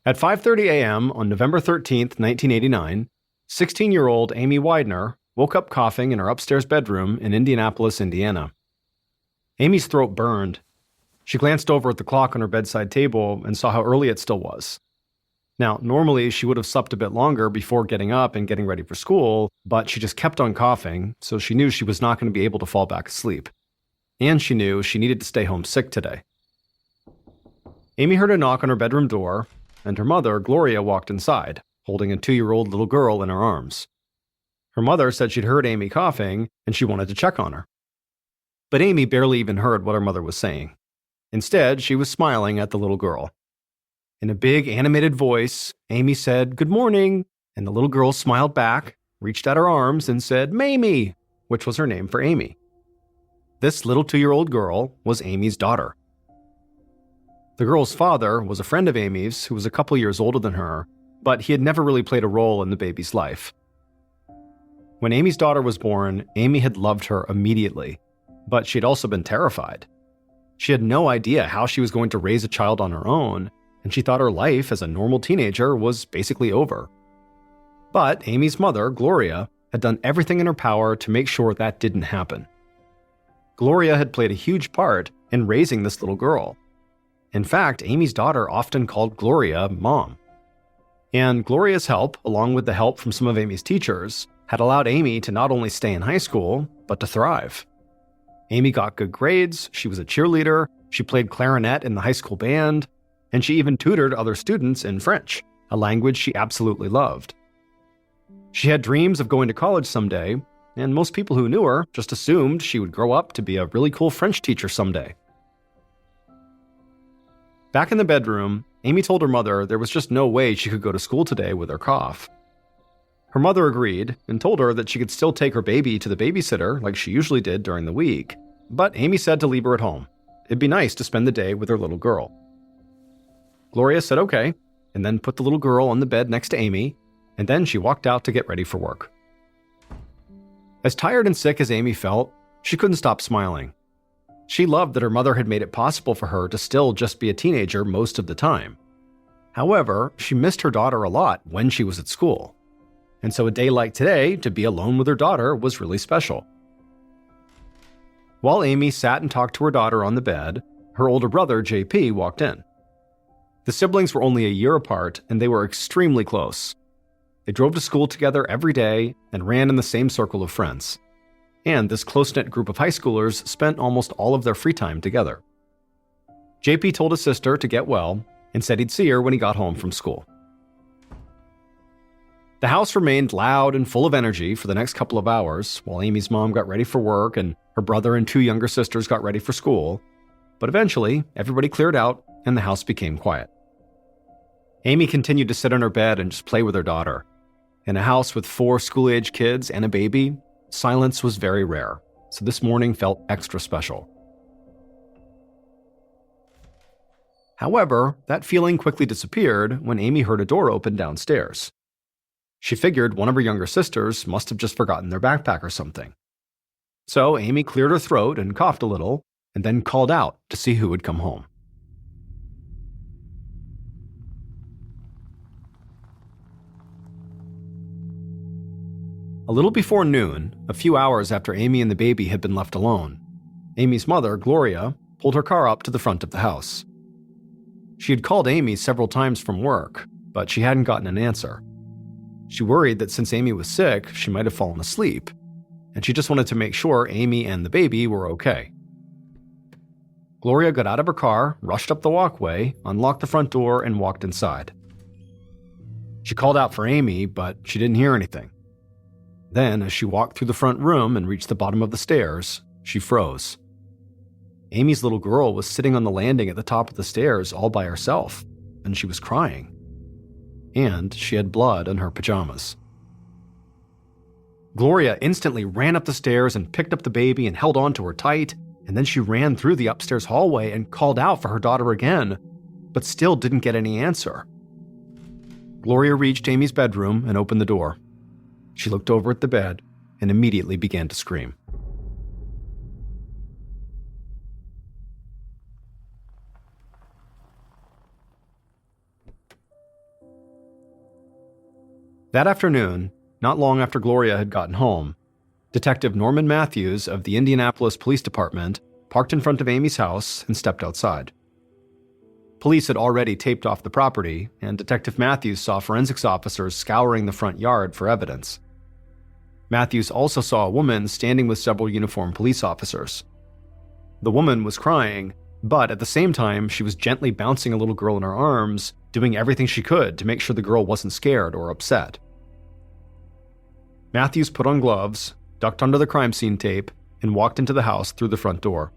At 5:30 a.m. on November 13th, 1989, 16-year-old Amy Widener woke up coughing in her upstairs bedroom in Indianapolis, Indiana. Amy's throat burned. She glanced over at the clock on her bedside table and saw how early it still was. Now, normally she would have slept a bit longer before getting up and getting ready for school, but she just kept on coughing, so she knew she was not going to be able to fall back asleep. And she knew she needed to stay home sick today. Amy heard a knock on her bedroom door, and her mother, Gloria, walked inside, holding a 2-year-old little girl in her arms. Her mother said she'd heard Amy coughing, and she wanted to check on her. But Amy barely even heard what her mother was saying. Instead, she was smiling at the little girl. In a big, animated voice, Amy said, "Good morning," and the little girl smiled back, reached out her arms, and said, "Mamie," which was her name for Amy. This little 2-year-old girl was Amy's daughter. The girl's father was a friend of Amy's who was a couple years older than her, but he had never really played a role in the baby's life. When Amy's daughter was born, Amy had loved her immediately, but she'd also been terrified. She had no idea how she was going to raise a child on her own, and she thought her life as a normal teenager was basically over. But Amy's mother, Gloria, had done everything in her power to make sure that didn't happen. Gloria had played a huge part in raising this little girl. In fact, Amy's daughter often called Gloria Mom. And Gloria's help, along with the help from some of Amy's teachers, had allowed Amy to not only stay in high school, but to thrive. Amy got good grades, she was a cheerleader, she played clarinet in the high school band, and she even tutored other students in French, a language she absolutely loved. She had dreams of going to college someday, and most people who knew her just assumed she would grow up to be a really cool French teacher someday. Back in the bedroom, Amy told her mother there was just no way she could go to school today with her cough. Her mother agreed and told her that she could still take her baby to the babysitter like she usually did during the week, but Amy said to leave her at home. It'd be nice to spend the day with her little girl. Gloria said okay, and then put the little girl on the bed next to Amy, and then she walked out to get ready for work. As tired and sick as Amy felt, she couldn't stop smiling. She loved that her mother had made it possible for her to still just be a teenager most of the time. However, she missed her daughter a lot when she was at school. And so a day like today, to be alone with her daughter was really special. While Amy sat and talked to her daughter on the bed, her older brother, JP, walked in. The siblings were only a year apart, and they were extremely close. They drove to school together every day and ran in the same circle of friends. And this close-knit group of high schoolers spent almost all of their free time together. JP told his sister to get well and said he'd see her when he got home from school. The house remained loud and full of energy for the next couple of hours while Amy's mom got ready for work and her brother and 2 younger sisters got ready for school. But eventually, everybody cleared out and the house became quiet. Amy continued to sit on her bed and just play with her daughter. In a house with 4 school-age kids and a baby, silence was very rare, so this morning felt extra special. However, that feeling quickly disappeared when Amy heard a door open downstairs. She figured one of her younger sisters must have just forgotten their backpack or something. So Amy cleared her throat and coughed a little, and then called out to see who would come home. A little before noon, a few hours after Amy and the baby had been left alone, Amy's mother, Gloria, pulled her car up to the front of the house. She had called Amy several times from work, but she hadn't gotten an answer. She worried that since Amy was sick, she might have fallen asleep, and she just wanted to make sure Amy and the baby were okay. Gloria got out of her car, rushed up the walkway, unlocked the front door, and walked inside. She called out for Amy, but she didn't hear anything. Then, as she walked through the front room and reached the bottom of the stairs, she froze. Amy's little girl was sitting on the landing at the top of the stairs all by herself, and she was crying. And she had blood on her pajamas. Gloria instantly ran up the stairs and picked up the baby and held on to her tight, and then she ran through the upstairs hallway and called out for her daughter again, but still didn't get any answer. Gloria reached Amy's bedroom and opened the door. She looked over at the bed and immediately began to scream. That afternoon, not long after Gloria had gotten home, Detective Norman Matthews of the Indianapolis Police Department parked in front of Amy's house and stepped outside. Police had already taped off the property, and Detective Matthews saw forensics officers scouring the front yard for evidence. Matthews also saw a woman standing with several uniformed police officers. The woman was crying, but at the same time, she was gently bouncing a little girl in her arms, doing everything she could to make sure the girl wasn't scared or upset. Matthews put on gloves, ducked under the crime scene tape, and walked into the house through the front door.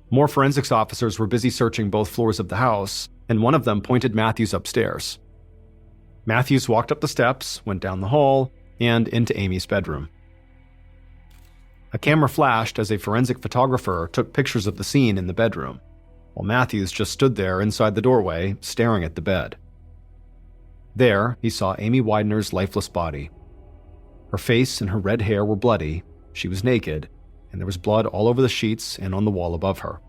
More forensics officers were busy searching both floors of the house, and one of them pointed Matthews upstairs. Matthews walked up the steps, went down the hall, and into Amy's bedroom. A camera flashed as a forensic photographer took pictures of the scene in the bedroom, while Matthews just stood there inside the doorway, staring at the bed. There, he saw Amy Widener's lifeless body. Her face and her red hair were bloody, she was naked, and there was blood all over the sheets and on the wall above her.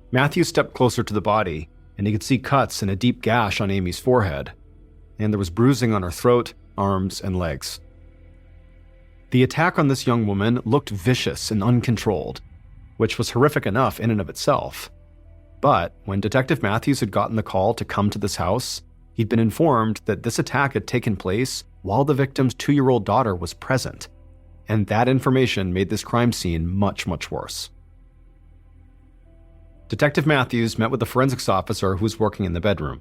Matthews stepped closer to the body, and he could see cuts and a deep gash on Amy's forehead, and there was bruising on her throat, arms, and legs. The attack on this young woman looked vicious and uncontrolled, which was horrific enough in and of itself. But when Detective Matthews had gotten the call to come to this house, he'd been informed that this attack had taken place while the victim's 2-year-old daughter was present, and that information made this crime scene much, much worse. Detective Matthews met with the forensics officer who was working in the bedroom.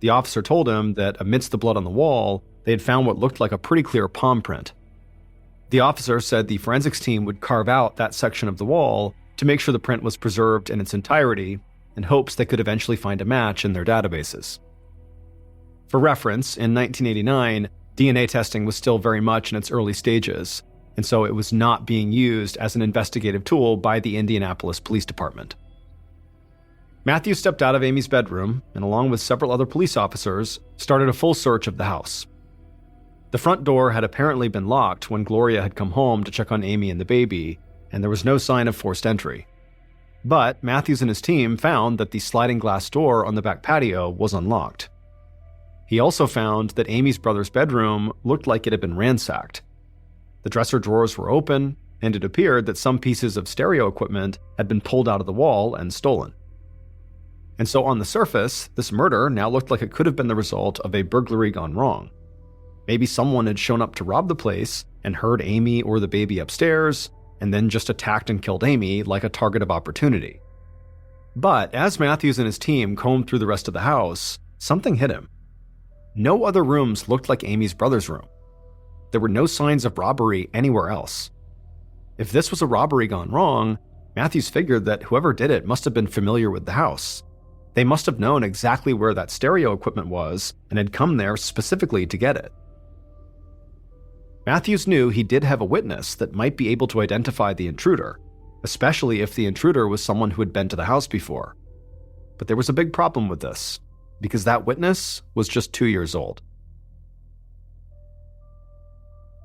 The officer told him that amidst the blood on the wall, they had found what looked like a pretty clear palm print. The officer said the forensics team would carve out that section of the wall to make sure the print was preserved in its entirety, in hopes they could eventually find a match in their databases. For reference, in 1989, DNA testing was still very much in its early stages, and so it was not being used as an investigative tool by the Indianapolis Police Department. Matthews stepped out of Amy's bedroom and, along with several other police officers, started a full search of the house. The front door had apparently been locked when Gloria had come home to check on Amy and the baby, and there was no sign of forced entry. But Matthews and his team found that the sliding glass door on the back patio was unlocked. He also found that Amy's brother's bedroom looked like it had been ransacked. The dresser drawers were open, and it appeared that some pieces of stereo equipment had been pulled out of the wall and stolen. And so on the surface, this murder now looked like it could have been the result of a burglary gone wrong. Maybe someone had shown up to rob the place and heard Amy or the baby upstairs, and then just attacked and killed Amy like a target of opportunity. But as Matthews and his team combed through the rest of the house, something hit him. No other rooms looked like Amy's brother's room. There were no signs of robbery anywhere else. If this was a robbery gone wrong, Matthews figured that whoever did it must have been familiar with the house. They must have known exactly where that stereo equipment was and had come there specifically to get it. Matthews knew he did have a witness that might be able to identify the intruder, especially if the intruder was someone who had been to the house before. But there was a big problem with this, because that witness was just 2 years old.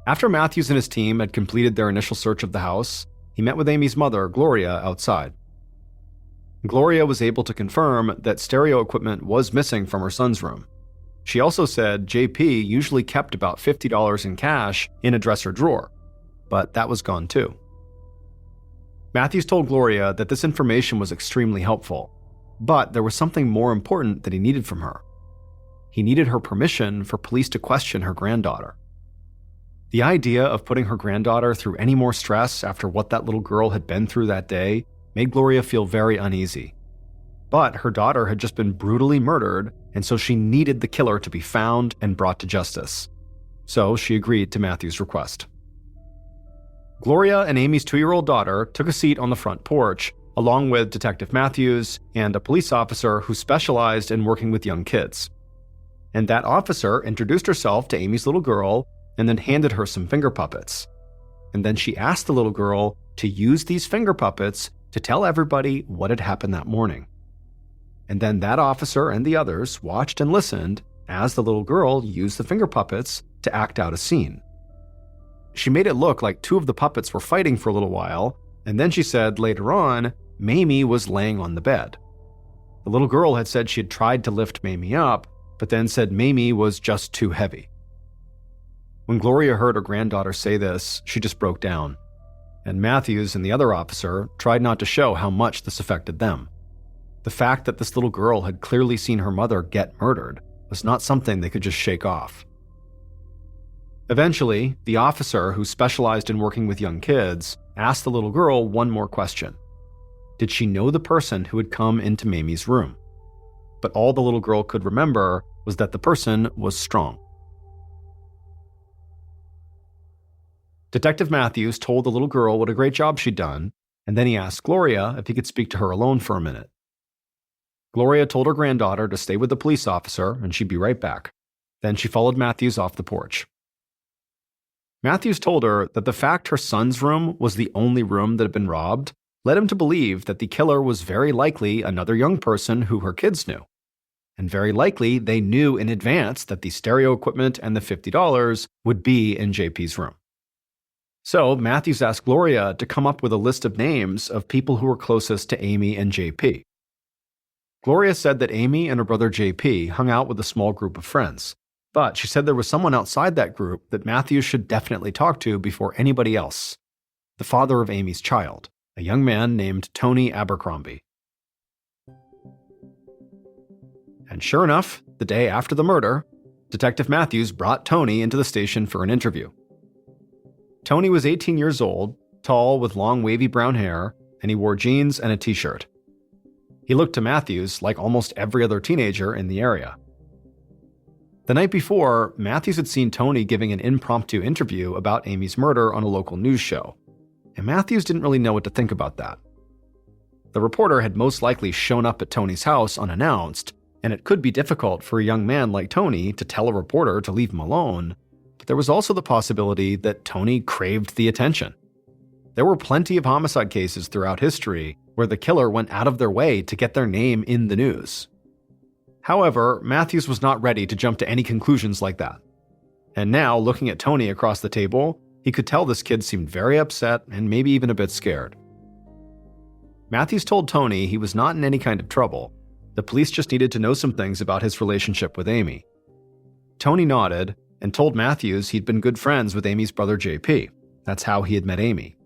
After Matthews and his team had completed their initial search of the house, he met with Amy's mother, Gloria, outside. Gloria was able to confirm that stereo equipment was missing from her son's room. She also said JP usually kept about $50 in cash in a dresser drawer, but that was gone too. Matthews told Gloria that this information was extremely helpful, but there was something more important that he needed from her. He needed her permission for police to question her granddaughter. The idea of putting her granddaughter through any more stress after what that little girl had been through that day made Gloria feel very uneasy. But her daughter had just been brutally murdered, and so she needed the killer to be found and brought to justice. So she agreed to Matthews' request. Gloria and Amy's 2-year-old daughter took a seat on the front porch, along with Detective Matthews and a police officer who specialized in working with young kids. And that officer introduced herself to Amy's little girl and then handed her some finger puppets. And then she asked the little girl to use these finger puppets to tell everybody what had happened that morning. And then that officer and the others watched and listened as the little girl used the finger puppets to act out a scene. She made it look like 2 of the puppets were fighting for a little while, and then she said later on, Mamie was laying on the bed. The little girl had said she had tried to lift Mamie up, but then said Mamie was just too heavy. When Gloria heard her granddaughter say this, she just broke down, and Matthews and the other officer tried not to show how much this affected them. The fact that this little girl had clearly seen her mother get murdered was not something they could just shake off. Eventually, the officer who specialized in working with young kids asked the little girl one more question. Did she know the person who had come into Mamie's room? But all the little girl could remember was that the person was Strong. Detective Matthews told the little girl what a great job she'd done, and then he asked Gloria if he could speak to her alone for a minute. Gloria told her granddaughter to stay with the police officer and she'd be right back. Then she followed Matthews off the porch. Matthews told her that the fact her son's room was the only room that had been robbed led him to believe that the killer was very likely another young person who her kids knew. And very likely they knew in advance that the stereo equipment and the $50 would be in JP's room. So Matthews asked Gloria to come up with a list of names of people who were closest to Amy and JP. Gloria said that Amy and her brother JP hung out with a small group of friends, but she said there was someone outside that group that Matthews should definitely talk to before anybody else: the father of Amy's child, a young man named Tony Abercrombie. And sure enough, the day after the murder, Detective Matthews brought Tony into the station for an interview. Tony was 18 years old, tall with long wavy brown hair, and he wore jeans and a t-shirt. He looked to Matthews like almost every other teenager in the area. The night before, Matthews had seen Tony giving an impromptu interview about Amy's murder on a local news show, and Matthews didn't really know what to think about that. The reporter had most likely shown up at Tony's house unannounced, and it could be difficult for a young man like Tony to tell a reporter to leave him alone, but there was also the possibility that Tony craved the attention. There were plenty of homicide cases throughout history where the killer went out of their way to get their name in the news. However, Matthews was not ready to jump to any conclusions like that. And now, looking at Tony across the table, he could tell this kid seemed very upset and maybe even a bit scared. Matthews told Tony he was not in any kind of trouble. The police just needed to know some things about his relationship with Amy. Tony nodded and told Matthews he'd been good friends with Amy's brother JP. That's how he had met Amy.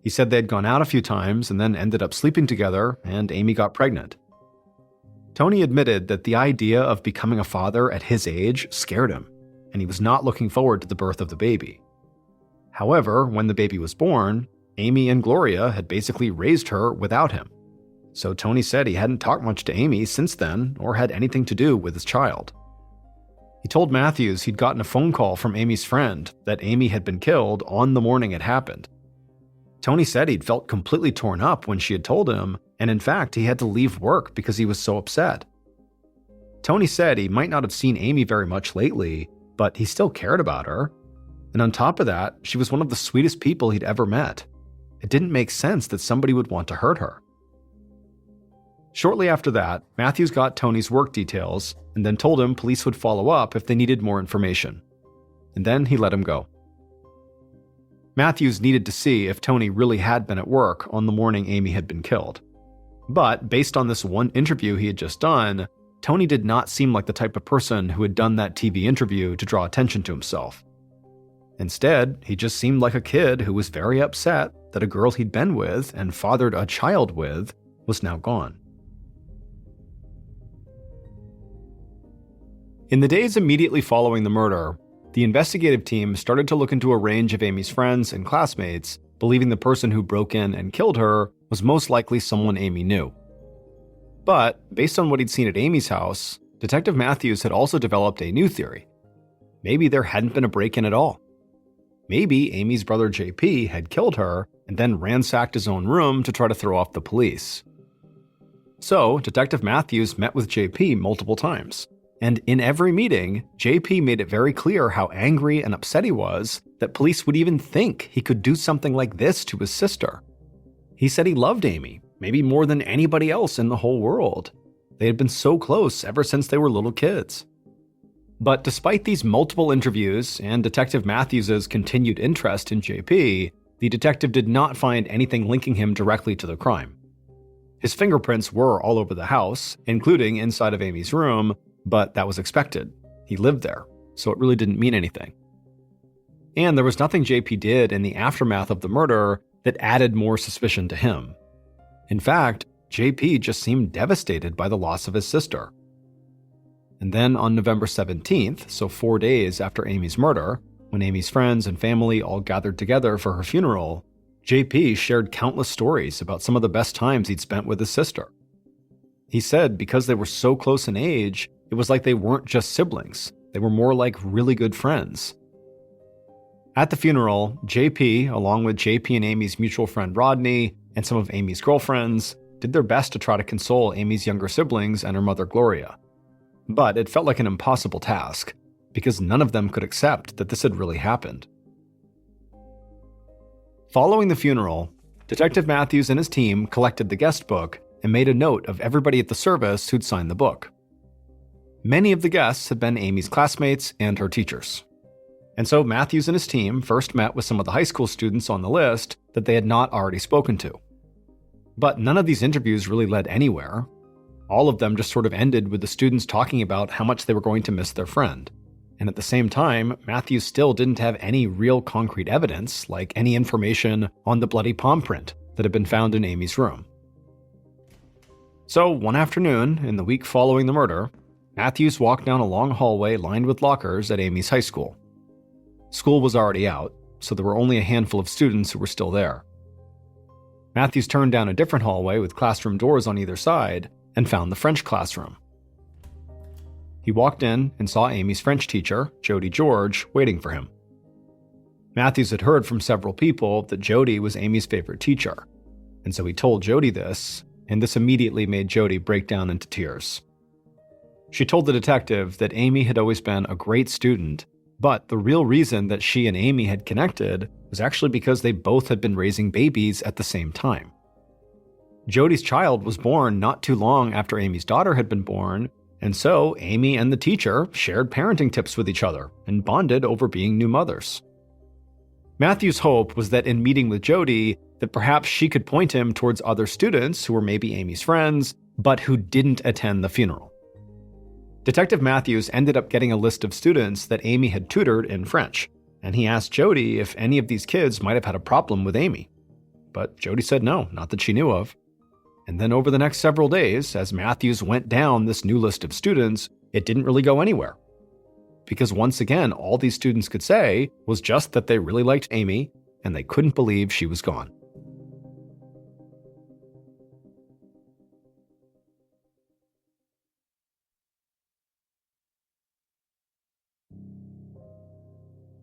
He said they'd gone out a few times and then ended up sleeping together, and Amy got pregnant. Tony admitted that the idea of becoming a father at his age scared him, and he was not looking forward to the birth of the baby. However, when the baby was born, Amy and Gloria had basically raised her without him. So Tony said he hadn't talked much to Amy since then or had anything to do with his child. He told Matthews he'd gotten a phone call from Amy's friend that Amy had been killed on the morning it happened. Tony said he'd felt completely torn up when she had told him, and in fact, he had to leave work because he was so upset. Tony said he might not have seen Amy very much lately, but he still cared about her. And on top of that, she was one of the sweetest people he'd ever met. It didn't make sense that somebody would want to hurt her. Shortly after that, Matthews got Tony's work details and then told him police would follow up if they needed more information. And then he let him go. Matthews needed to see if Tony really had been at work on the morning Amy had been killed. But based on this one interview he had just done, Tony did not seem like the type of person who had done that TV interview to draw attention to himself. Instead, he just seemed like a kid who was very upset that a girl he'd been with and fathered a child with was now gone. In the days immediately following the murder, the investigative team started to look into a range of Amy's friends and classmates, believing the person who broke in and killed her was most likely someone Amy knew. But, based on what he'd seen at Amy's house, Detective Matthews had also developed a new theory. Maybe there hadn't been a break-in at all. Maybe Amy's brother JP had killed her and then ransacked his own room to try to throw off the police. So, Detective Matthews met with JP multiple times. And in every meeting, JP made it very clear how angry and upset he was that police would even think he could do something like this to his sister. He said he loved Amy, maybe more than anybody else in the whole world. They had been so close ever since they were little kids. But despite these multiple interviews and Detective Matthews' continued interest in JP, the detective did not find anything linking him directly to the crime. His fingerprints were all over the house, including inside of Amy's room, but that was expected. He lived there, so it really didn't mean anything. And there was nothing JP did in the aftermath of the murder that added more suspicion to him. In fact, JP just seemed devastated by the loss of his sister. And then on November 17th, so 4 days after Amy's murder, when Amy's friends and family all gathered together for her funeral, JP shared countless stories about some of the best times he'd spent with his sister. He said because they were so close in age, it was like they weren't just siblings. They were more like really good friends. At the funeral, JP, along with JP and Amy's mutual friend Rodney and some of Amy's girlfriends, did their best to try to console Amy's younger siblings and her mother Gloria. But it felt like an impossible task, because none of them could accept that this had really happened. Following the funeral, Detective Matthews and his team collected the guest book and made a note of everybody at the service who'd signed the book. Many of the guests had been Amy's classmates and her teachers. And so Matthews and his team first met with some of the high school students on the list that they had not already spoken to. But none of these interviews really led anywhere. All of them just sort of ended with the students talking about how much they were going to miss their friend. And at the same time, Matthews still didn't have any real concrete evidence, like any information on the bloody palm print that had been found in Amy's room. So one afternoon, in the week following the murder, Matthews walked down a long hallway lined with lockers at Amy's high school. School was already out, so there were only a handful of students who were still there. Matthews turned down a different hallway with classroom doors on either side and found the French classroom. He walked in and saw Amy's French teacher, Jody George, waiting for him. Matthews had heard from several people that Jody was Amy's favorite teacher, and so he told Jody this, and this immediately made Jody break down into tears. She told the detective that Amy had always been a great student, but the real reason that she and Amy had connected was actually because they both had been raising babies at the same time. Jody's child was born not too long after Amy's daughter had been born, and so Amy and the teacher shared parenting tips with each other and bonded over being new mothers. Matthew's hope was that in meeting with Jody, that perhaps she could point him towards other students who were maybe Amy's friends, but who didn't attend the funeral. Detective Matthews ended up getting a list of students that Amy had tutored in French, and he asked Jody if any of these kids might have had a problem with Amy. But Jody said no, not that she knew of. And then over the next several days, as Matthews went down this new list of students, it didn't really go anywhere. Because once again, all these students could say was just that they really liked Amy, and they couldn't believe she was gone.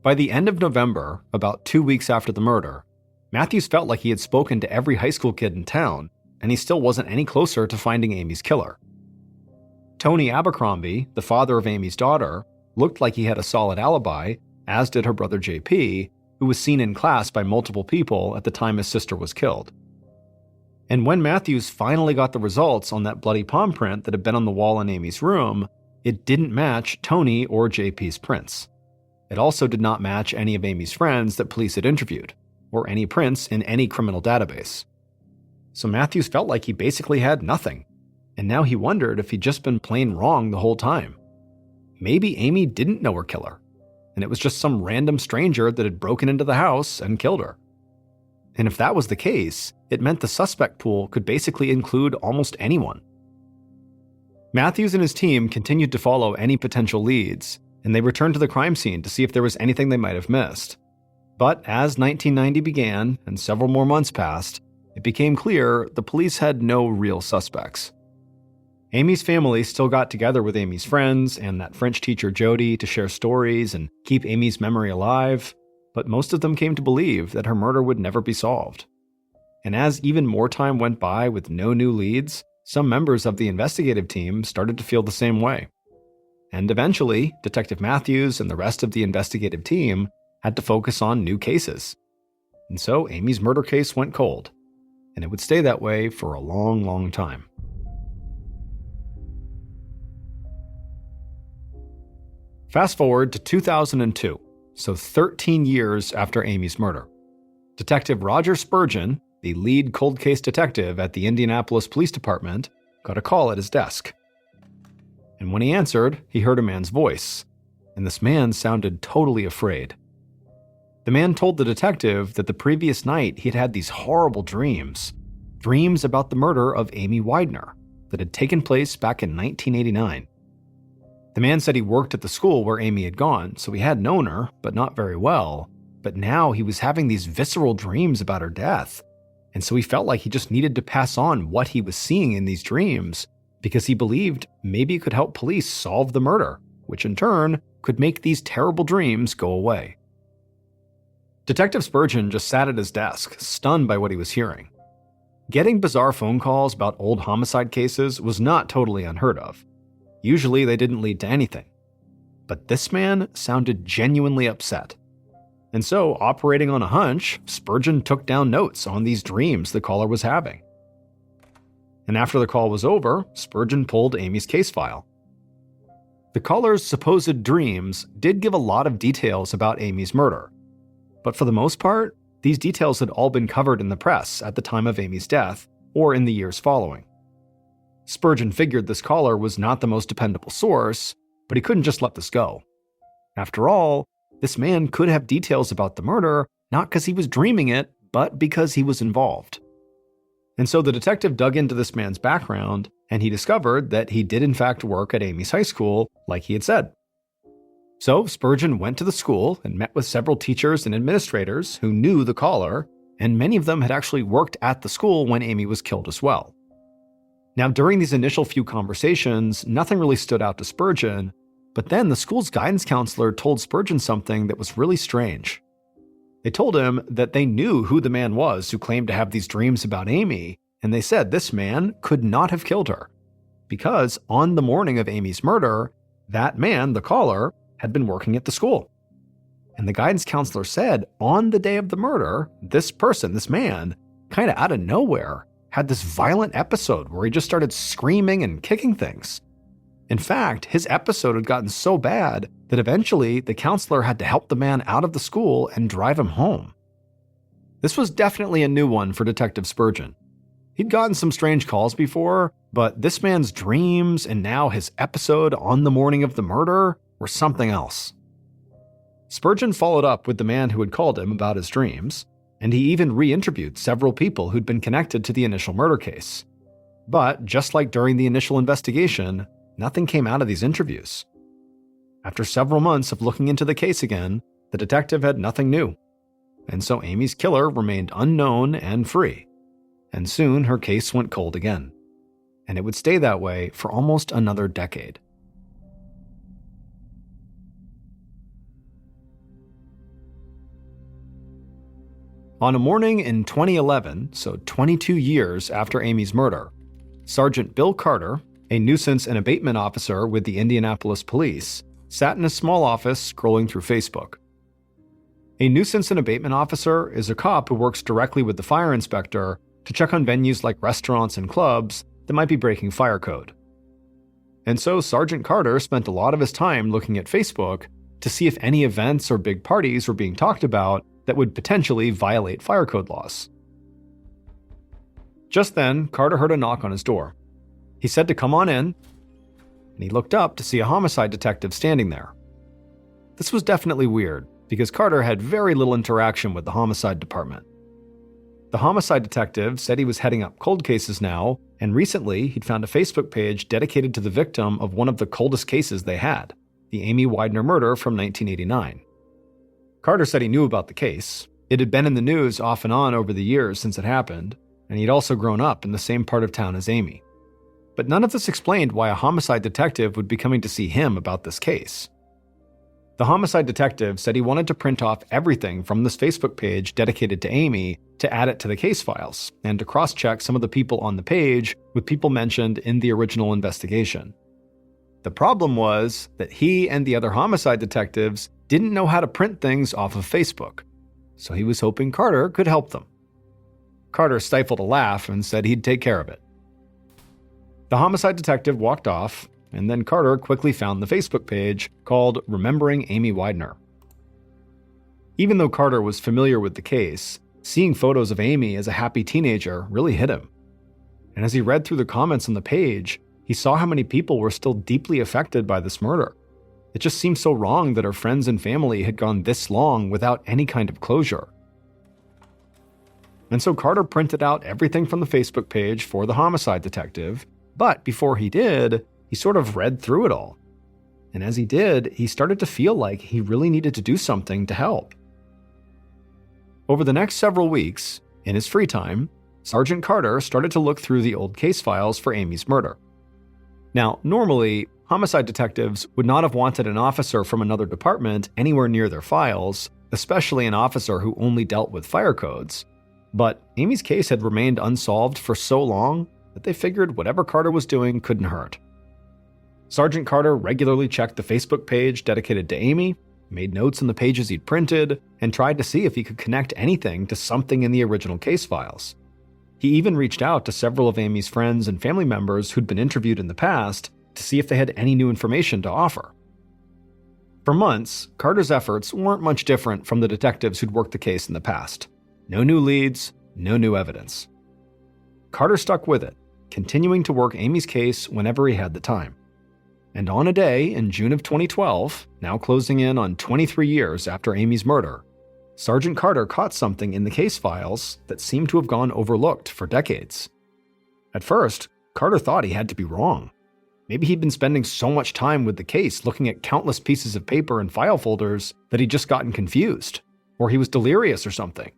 By the end of November, about 2 weeks after the murder, Matthews felt like he had spoken to every high school kid in town, and he still wasn't any closer to finding Amy's killer. Tony Abercrombie, the father of Amy's daughter, looked like he had a solid alibi, as did her brother JP, who was seen in class by multiple people at the time his sister was killed. And when Matthews finally got the results on that bloody palm print that had been on the wall in Amy's room, it didn't match Tony or JP's prints. It also did not match any of Amy's friends that police had interviewed, or any prints in any criminal database. So Matthews felt like he basically had nothing, and now he wondered if he'd just been plain wrong the whole time. Maybe Amy didn't know her killer, and it was just some random stranger that had broken into the house and killed her. And if that was the case, it meant the suspect pool could basically include almost anyone. Matthews and his team continued to follow any potential leads, and they returned to the crime scene to see if there was anything they might have missed. But as 1990 began and several more months passed, it became clear the police had no real suspects. Amy's family still got together with Amy's friends and that French teacher Jody to share stories and keep Amy's memory alive, but most of them came to believe that her murder would never be solved. And as even more time went by with no new leads, some members of the investigative team started to feel the same way. And eventually, Detective Matthews and the rest of the investigative team had to focus on new cases. And so Amy's murder case went cold, and it would stay that way for a long, long time. Fast forward to 2002, so 13 years after Amy's murder. Detective Roger Spurgeon, the lead cold case detective at the Indianapolis Police Department, got a call at his desk. And when he answered, he heard a man's voice, and this man sounded totally afraid. The man told the detective that the previous night he had had these horrible dreams about the murder of Amy Widener that had taken place back in 1989. The man said he worked at the school where Amy had gone, so he had known her, but not very well. But now he was having these visceral dreams about her death, and so he felt like he just needed to pass on what he was seeing in these dreams because he believed maybe it could help police solve the murder, which in turn could make these terrible dreams go away. Detective Spurgeon just sat at his desk, stunned by what he was hearing. Getting bizarre phone calls about old homicide cases was not totally unheard of. Usually they didn't lead to anything. But this man sounded genuinely upset. And so, operating on a hunch, Spurgeon took down notes on these dreams the caller was having. And after the call was over, Spurgeon pulled Amy's case file. The caller's supposed dreams did give a lot of details about Amy's murder. But for the most part, these details had all been covered in the press at the time of Amy's death or in the years following. Spurgeon figured this caller was not the most dependable source, but he couldn't just let this go. After all, this man could have details about the murder, not because he was dreaming it, but because he was involved. And so the detective dug into this man's background, and he discovered that he did in fact work at Amy's high school, like he had said. So Spurgeon went to the school and met with several teachers and administrators who knew the caller, and many of them had actually worked at the school when Amy was killed as well. Now, during these initial few conversations, nothing really stood out to Spurgeon, but then the school's guidance counselor told Spurgeon something that was really strange. They told him that they knew who the man was who claimed to have these dreams about Amy, and they said this man could not have killed her, because on the morning of Amy's murder, that man, the caller, had been working at the school. And the guidance counselor said on the day of the murder, this person, this man, kind of out of nowhere, had this violent episode where he just started screaming and kicking things. In fact, his episode had gotten so bad that eventually the counselor had to help the man out of the school and drive him home. This was definitely a new one for Detective Spurgeon. He'd gotten some strange calls before, but this man's dreams and now his episode on the morning of the murder were something else. Spurgeon followed up with the man who had called him about his dreams, and he even re-interviewed several people who'd been connected to the initial murder case. But just like during the initial investigation, nothing came out of these interviews. After several months of looking into the case again, the detective had nothing new. And so Amy's killer remained unknown and free. And soon her case went cold again. And it would stay that way for almost another decade. On a morning in 2011, so 22 years after Amy's murder, Sergeant Bill Carter, a nuisance and abatement officer with the Indianapolis Police, sat in a small office scrolling through Facebook. A nuisance and abatement officer is a cop who works directly with the fire inspector to check on venues like restaurants and clubs that might be breaking fire code. And so Sergeant Carter spent a lot of his time looking at Facebook to see if any events or big parties were being talked about that would potentially violate fire code laws. Just then, Carter heard a knock on his door. He said to come on in, and he looked up to see a homicide detective standing there. This was definitely weird, because Carter had very little interaction with the homicide department. The homicide detective said he was heading up cold cases now, and recently he'd found a Facebook page dedicated to the victim of one of the coldest cases they had, the Amy Widener murder from 1989. Carter said he knew about the case. It had been in the news off and on over the years since it happened, and he'd also grown up in the same part of town as Amy. But none of this explained why a homicide detective would be coming to see him about this case. The homicide detective said he wanted to print off everything from this Facebook page dedicated to Amy to add it to the case files, and to cross-check some of the people on the page with people mentioned in the original investigation. The problem was that he and the other homicide detectives didn't know how to print things off of Facebook, so he was hoping Carter could help them. Carter stifled a laugh and said he'd take care of it. The homicide detective walked off, and then Carter quickly found the Facebook page called Remembering Amy Widener. Even though Carter was familiar with the case, seeing photos of Amy as a happy teenager really hit him. And as he read through the comments on the page, He saw how many people were still deeply affected by this murder. It just seemed so wrong that her friends and family had gone this long without any kind of closure. And so Carter printed out everything from the Facebook page for the homicide detective, but before he did, he sort of read through it all. And as he did, he started to feel like he really needed to do something to help. Over the next several weeks, in his free time, Sergeant Carter started to look through the old case files for Amy's murder. Now, normally, homicide detectives would not have wanted an officer from another department anywhere near their files, especially an officer who only dealt with fire codes. But Amy's case had remained unsolved for so long that they figured whatever Carter was doing couldn't hurt. Sergeant Carter regularly checked the Facebook page dedicated to Amy, made notes on the pages he'd printed, and tried to see if he could connect anything to something in the original case files. He even reached out to several of Amy's friends and family members who'd been interviewed in the past to see if they had any new information to offer. For months, Carter's efforts weren't much different from the detectives who'd worked the case in the past. No new leads, no new evidence. Carter stuck with it, continuing to work Amy's case whenever he had the time. And on a day in June of 2012, now closing in on 23 years after Amy's murder, Sergeant Carter caught something in the case files that seemed to have gone overlooked for decades. At first, Carter thought he had to be wrong. Maybe he'd been spending so much time with the case looking at countless pieces of paper and file folders that he'd just gotten confused, or he was delirious or something.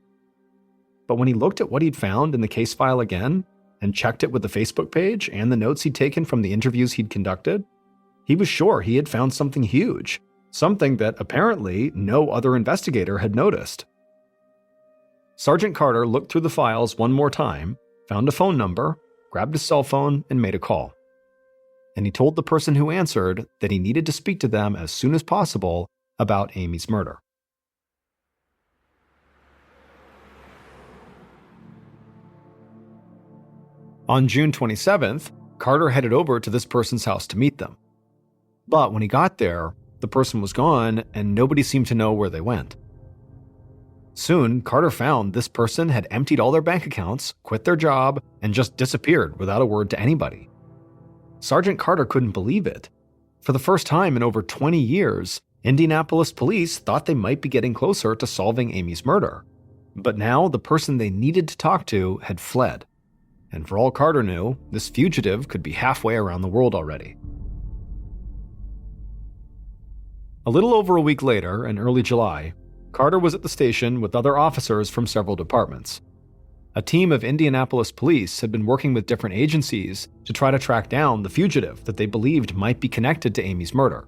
But when he looked at what he'd found in the case file again, and checked it with the Facebook page and the notes he'd taken from the interviews he'd conducted, he was sure he had found something huge, something that apparently no other investigator had noticed. Sergeant Carter looked through the files one more time, found a phone number, grabbed his cell phone, and made a call. And he told the person who answered that he needed to speak to them as soon as possible about Amy's murder. On June 27th, Carter headed over to this person's house to meet them. But when he got there, the person was gone and nobody seemed to know where they went. Soon, Carter found this person had emptied all their bank accounts, quit their job, and just disappeared without a word to anybody. Sergeant Carter couldn't believe it. For the first time in over 20 years, Indianapolis police thought they might be getting closer to solving Amy's murder. But now the person they needed to talk to had fled. And for all Carter knew, this fugitive could be halfway around the world already. A little over a week later, in early July, Carter was at the station with other officers from several departments. A team of Indianapolis police had been working with different agencies to try to track down the fugitive that they believed might be connected to Amy's murder.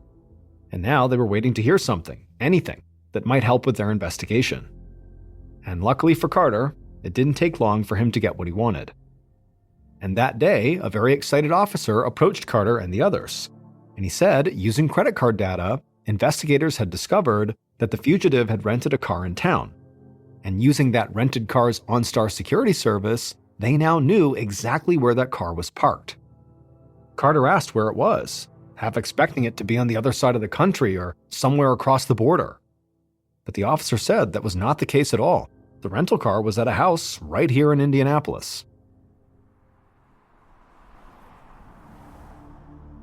And now they were waiting to hear something, anything, that might help with their investigation. And luckily for Carter, it didn't take long for him to get what he wanted. And that day, a very excited officer approached Carter and the others. And he said, using credit card data, investigators had discovered that the fugitive had rented a car in town. And using that rented car's OnStar security service, they now knew exactly where that car was parked. Carter asked where it was, half expecting it to be on the other side of the country or somewhere across the border. But the officer said that was not the case at all. The rental car was at a house right here in Indianapolis.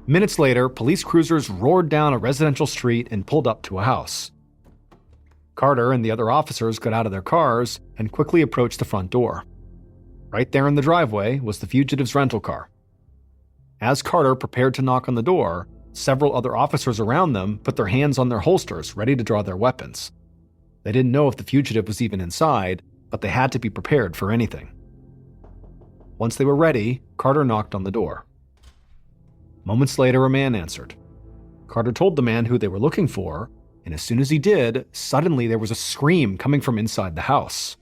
Minutes later, police cruisers roared down a residential street and pulled up to a house. Carter and the other officers got out of their cars and quickly approached the front door. Right there in the driveway was the fugitive's rental car. As Carter prepared to knock on the door, several other officers around them put their hands on their holsters, ready to draw their weapons. They didn't know if the fugitive was even inside, but they had to be prepared for anything. Once they were ready, Carter knocked on the door. Moments later, a man answered. Carter told the man who they were looking for, and as soon as he did, suddenly there was a scream coming from inside the house.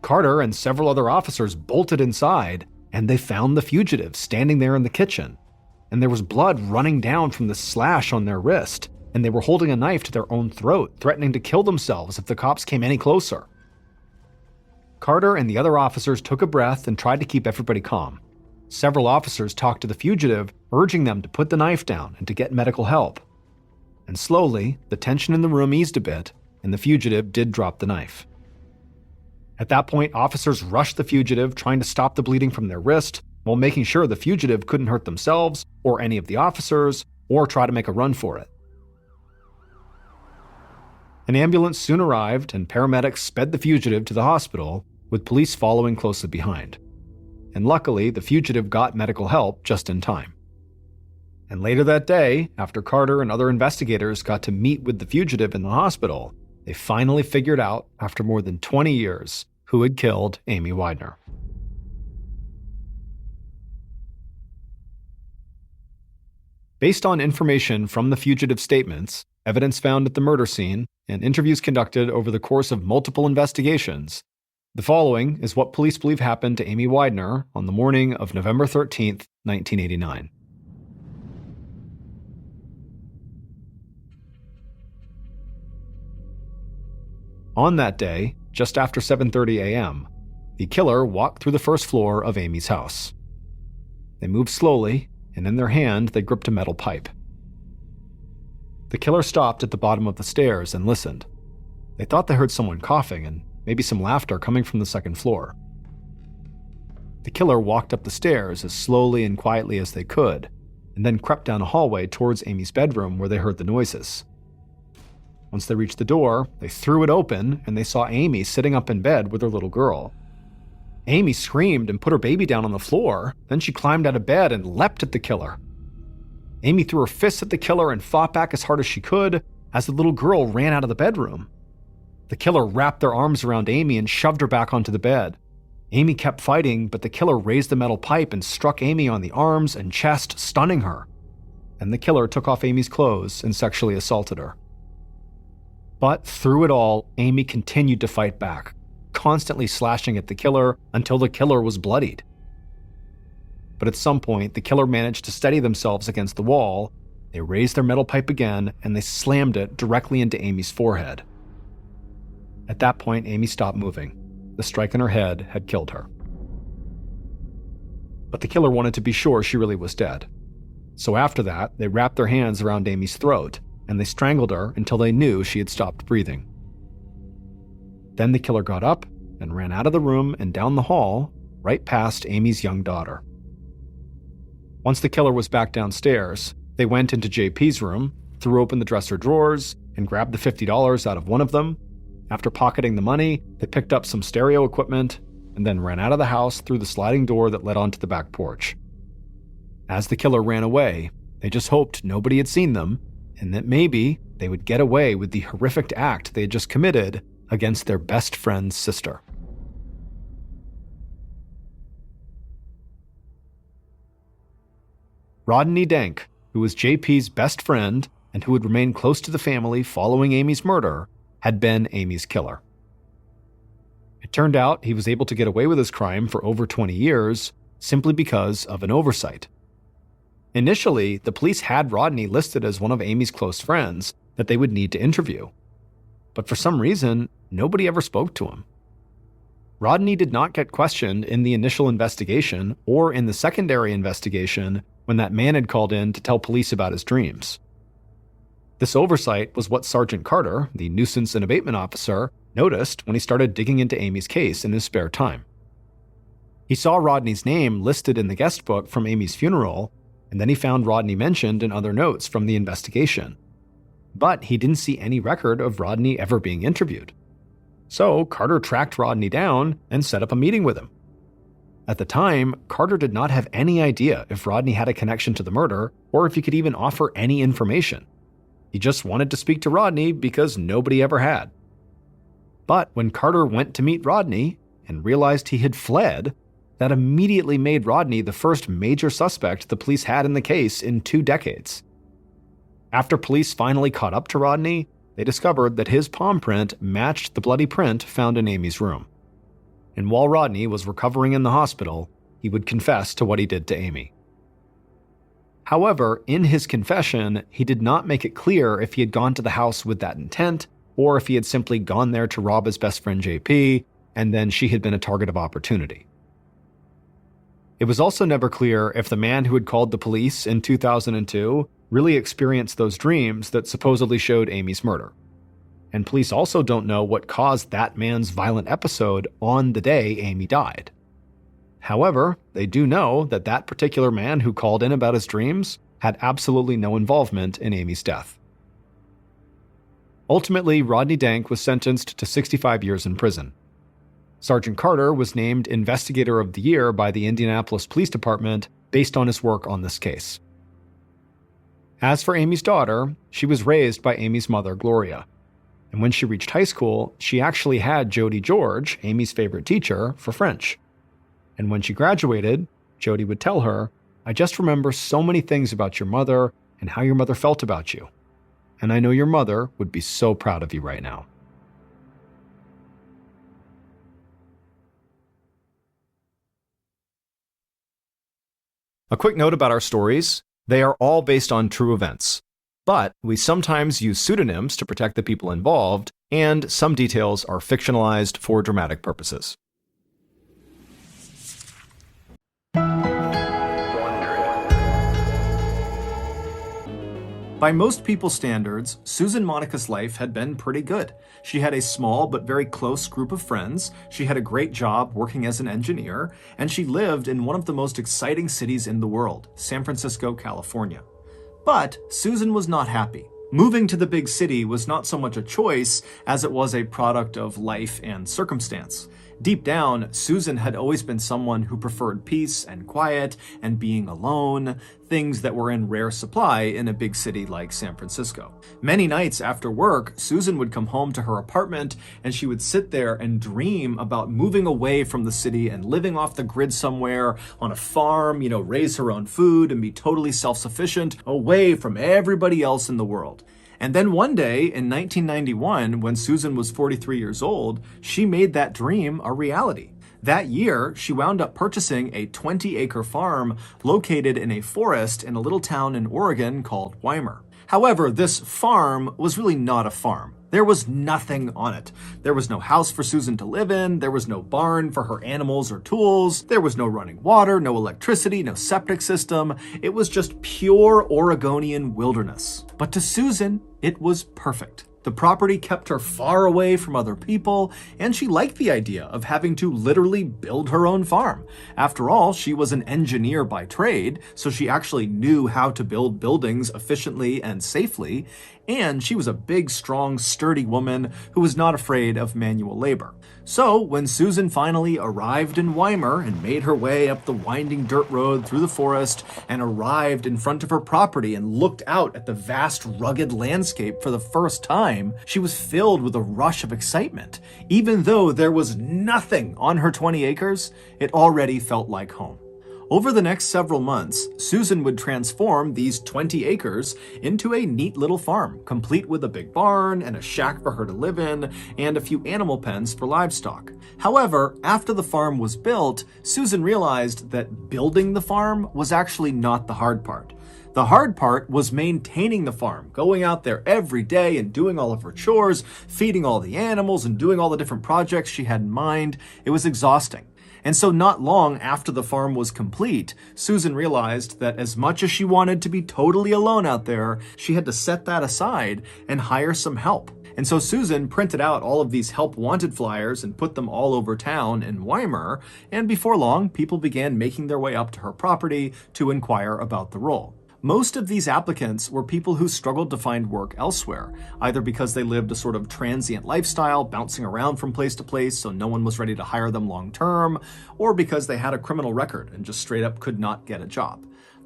Carter and several other officers bolted inside, and they found the fugitive standing there in the kitchen. And there was blood running down from the slash on their wrist, and they were holding a knife to their own throat, threatening to kill themselves if the cops came any closer. Carter and the other officers took a breath and tried to keep everybody calm. Several officers talked to the fugitive, urging them to put the knife down and to get medical help. And slowly, the tension in the room eased a bit, and the fugitive did drop the knife. At that point, officers rushed the fugitive, trying to stop the bleeding from their wrist, while making sure the fugitive couldn't hurt themselves or any of the officers or try to make a run for it. An ambulance soon arrived and paramedics sped the fugitive to the hospital, with police following closely behind. And luckily, the fugitive got medical help just in time. And later that day, after Carter and other investigators got to meet with the fugitive in the hospital, they finally figured out, after more than 20 years, who had killed Amy Widener. Based on information from the fugitive's statements, evidence found at the murder scene, and interviews conducted over the course of multiple investigations, the following is what police believe happened to Amy Widener on the morning of November 13, 1989. On that day, just after 7:30 a.m., the killer walked through the first floor of Amy's house. They moved slowly, and in their hand they gripped a metal pipe. The killer stopped at the bottom of the stairs and listened. They thought they heard someone coughing and maybe some laughter coming from the second floor. The killer walked up the stairs as slowly and quietly as they could, and then crept down a hallway towards Amy's bedroom where they heard the noises. Once they reached the door, they threw it open and they saw Amy sitting up in bed with her little girl. Amy screamed and put her baby down on the floor, then she climbed out of bed and leapt at the killer. Amy threw her fists at the killer and fought back as hard as she could as the little girl ran out of the bedroom. The killer wrapped their arms around Amy and shoved her back onto the bed. Amy kept fighting, but the killer raised the metal pipe and struck Amy on the arms and chest, stunning her. Then the killer took off Amy's clothes and sexually assaulted her. But through it all, Amy continued to fight back, constantly slashing at the killer until the killer was bloodied. But at some point, the killer managed to steady themselves against the wall. They raised their metal pipe again, and they slammed it directly into Amy's forehead. At that point, Amy stopped moving. The strike on her head had killed her. But the killer wanted to be sure she really was dead. So after that, they wrapped their hands around Amy's throat, and they strangled her until they knew she had stopped breathing. Then the killer got up and ran out of the room and down the hall, right past Amy's young daughter. Once the killer was back downstairs, they went into JP's room, threw open the dresser drawers, and grabbed the $50 out of one of them. After pocketing the money, they picked up some stereo equipment and then ran out of the house through the sliding door that led onto the back porch. As the killer ran away, they just hoped nobody had seen them and that maybe they would get away with the horrific act they had just committed against their best friend's sister. Rodney Dank, who was JP's best friend and who would remain close to the family following Amy's murder, had been Amy's killer. It turned out he was able to get away with his crime for over 20 years simply because of an oversight. Initially, the police had Rodney listed as one of Amy's close friends that they would need to interview. But for some reason, nobody ever spoke to him. Rodney did not get questioned in the initial investigation or in the secondary investigation when that man had called in to tell police about his dreams. This oversight was what Sergeant Carter, the nuisance and abatement officer, noticed when he started digging into Amy's case in his spare time. He saw Rodney's name listed in the guest book from Amy's funeral, and then he found Rodney mentioned in other notes from the investigation. But he didn't see any record of Rodney ever being interviewed. So Carter tracked Rodney down and set up a meeting with him. At the time, Carter did not have any idea if Rodney had a connection to the murder or if he could even offer any information. He just wanted to speak to Rodney because nobody ever had. But when Carter went to meet Rodney and realized he had fled, that immediately made Rodney the first major suspect the police had in the case in 2 decades. After police finally caught up to Rodney, they discovered that his palm print matched the bloody print found in Amy's room. And while Rodney was recovering in the hospital, he would confess to what he did to Amy. However, in his confession, he did not make it clear if he had gone to the house with that intent, or if he had simply gone there to rob his best friend JP, and then she had been a target of opportunity. It was also never clear if the man who had called the police in 2002 really experienced those dreams that supposedly showed Amy's murder. And police also don't know what caused that man's violent episode on the day Amy died. However, they do know that that particular man who called in about his dreams had absolutely no involvement in Amy's death. Ultimately, Rodney Dank was sentenced to 65 years in prison. Sergeant Carter was named Investigator of the Year by the Indianapolis Police Department based on his work on this case. As for Amy's daughter, she was raised by Amy's mother, Gloria. And when she reached high school, she actually had Jody George, Amy's favorite teacher, for French. And when she graduated, Jody would tell her, "I just remember so many things about your mother and how your mother felt about you. And I know your mother would be so proud of you right now." A quick note about our stories. They are all based on true events, but we sometimes use pseudonyms to protect the people involved, and some details are fictionalized for dramatic purposes. By most people's standards, Susan Monica's life had been pretty good. She had a small but very close group of friends, she had a great job working as an engineer, and she lived in one of the most exciting cities in the world, San Francisco, California. But Susan was not happy. Moving to the big city was not so much a choice as it was a product of life and circumstance. Deep down, Susan had always been someone who preferred peace and quiet and being alone, things that were in rare supply in a big city like San Francisco. Many nights after work, Susan would come home to her apartment and she would sit there and dream about moving away from the city and living off the grid somewhere on a farm, raise her own food and be totally self-sufficient, away from everybody else in the world. And then one day in 1991, when Susan was 43 years old, she made that dream a reality. That year, she wound up purchasing a 20-acre farm located in a forest in a little town in Oregon called Weimar. However, this farm was really not a farm. There was nothing on it. There was no house for Susan to live in, there was no barn for her animals or tools, there was no running water, no electricity, no septic system. It was just pure Oregonian wilderness. But to Susan, it was perfect. The property kept her far away from other people, and she liked the idea of having to literally build her own farm. After all, she was an engineer by trade, so she actually knew how to build buildings efficiently and safely, and she was a big, strong, sturdy woman who was not afraid of manual labor. So when Susan finally arrived in Weimar and made her way up the winding dirt road through the forest and arrived in front of her property and looked out at the vast, rugged landscape for the first time, she was filled with a rush of excitement. Even though there was nothing on her 20 acres, it already felt like home. Over the next several months, Susan would transform these 20 acres into a neat little farm, complete with a big barn and a shack for her to live in, and a few animal pens for livestock. However, after the farm was built, Susan realized that building the farm was actually not the hard part. The hard part was maintaining the farm, going out there every day and doing all of her chores, feeding all the animals and doing all the different projects she had in mind. It was exhausting. And so not long after the farm was complete, Susan realized that as much as she wanted to be totally alone out there, she had to set that aside and hire some help. And so Susan printed out all of these help wanted flyers and put them all over town in Weimar, and before long, people began making their way up to her property to inquire about the role. Most of these applicants were people who struggled to find work elsewhere, either because they lived a sort of transient lifestyle, bouncing around from place to place so no one was ready to hire them long term, or because they had a criminal record and just straight up could not get a job.